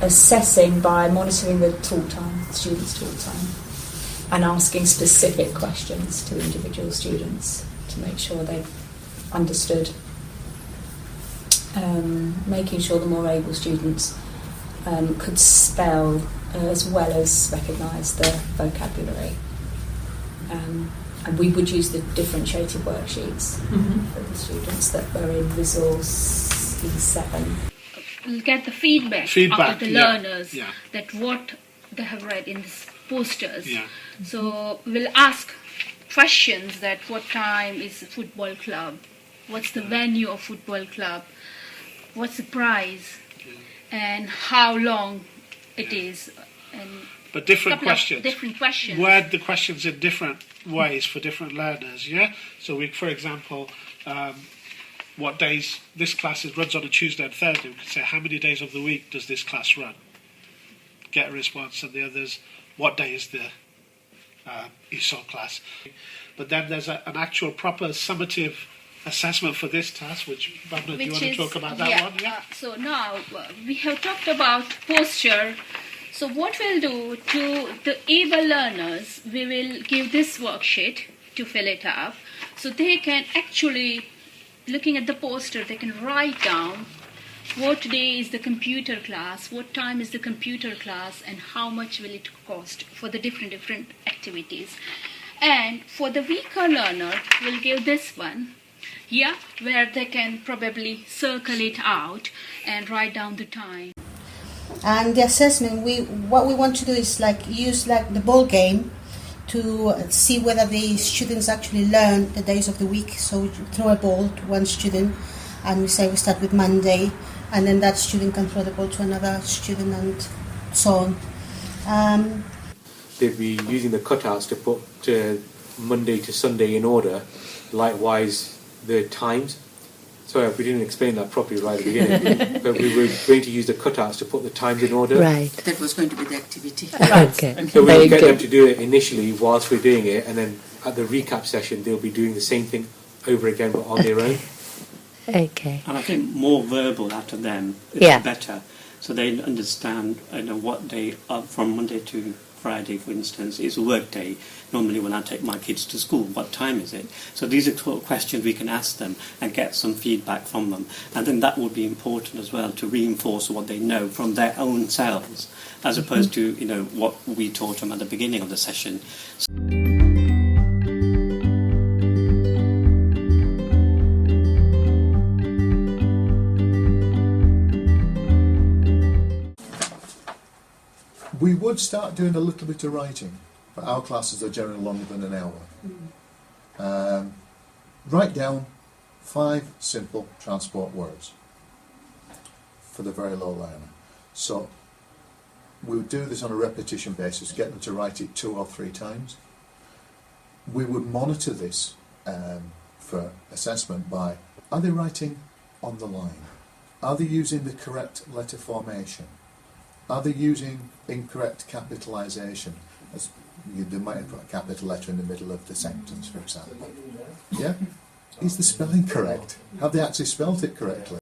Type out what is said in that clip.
assessing by monitoring the talk time, students' talk time, and asking specific questions to individual students to make sure they've understood, making sure the more able students could spell as well as recognise the vocabulary. And we would use the differentiated worksheets for the students that were in resource E7. We'll get the feedback of the learners that what they have read in these posters. Yeah. So we'll ask questions that what time is the football club, what's the venue of football club, what's the prize, and how long it is. But different questions. Different questions. Word the questions in different ways for different learners, yeah? So we, for example, what days this class runs on a Tuesday and Thursday, we could say how many days of the week does this class run? Get a response, and the others, what day is the ESOL class? But then there's an actual proper summative assessment for this task, which, Bhavna, do you want to talk about that one? Yeah. So now we have talked about posture. So what we'll do to the able learners, we will give this worksheet to fill it up. So they can actually, looking at the poster, they can write down what day is the computer class, what time is the computer class, and how much will it cost for the different activities. And for the weaker learner, we'll give this one, where they can probably circle it out and write down the time. And the assessment, what we want to do is use the ball game to see whether the students actually learn the days of the week. So we throw a ball to one student, and we say we start with Monday, and then that student can throw the ball to another student, and so on. They'd be using the cutouts to put Monday to Sunday in order. Likewise, the times. Sorry, we didn't explain that properly right at the beginning, but we were going to use the cutouts to put the times in order. Right. That was going to be the activity. Okay. So we'll get them to do it initially whilst we're doing it, and then at the recap session they'll be doing the same thing over again but on their own. Okay. And I think more verbal out of them is better, so they understand what day from Monday to Friday, for instance, is a work day. Normally when I take my kids to school, what time is it? So these are sort of questions we can ask them and get some feedback from them. And then that would be important as well, to reinforce what they know from their own selves, as opposed to what we taught them at the beginning of the session. We would start doing a little bit of writing, but our classes are generally longer than an hour. Write down 5 simple transport words for the very low learner. So we would do this on a repetition basis, get them to write it 2 or 3 times. We would monitor this for assessment by, are they writing on the line? Are they using the correct letter formation? Are they using incorrect capitalisation? They might have put a capital letter in the middle of the sentence, for example. Yeah? Is the spelling correct? Have they actually spelt it correctly?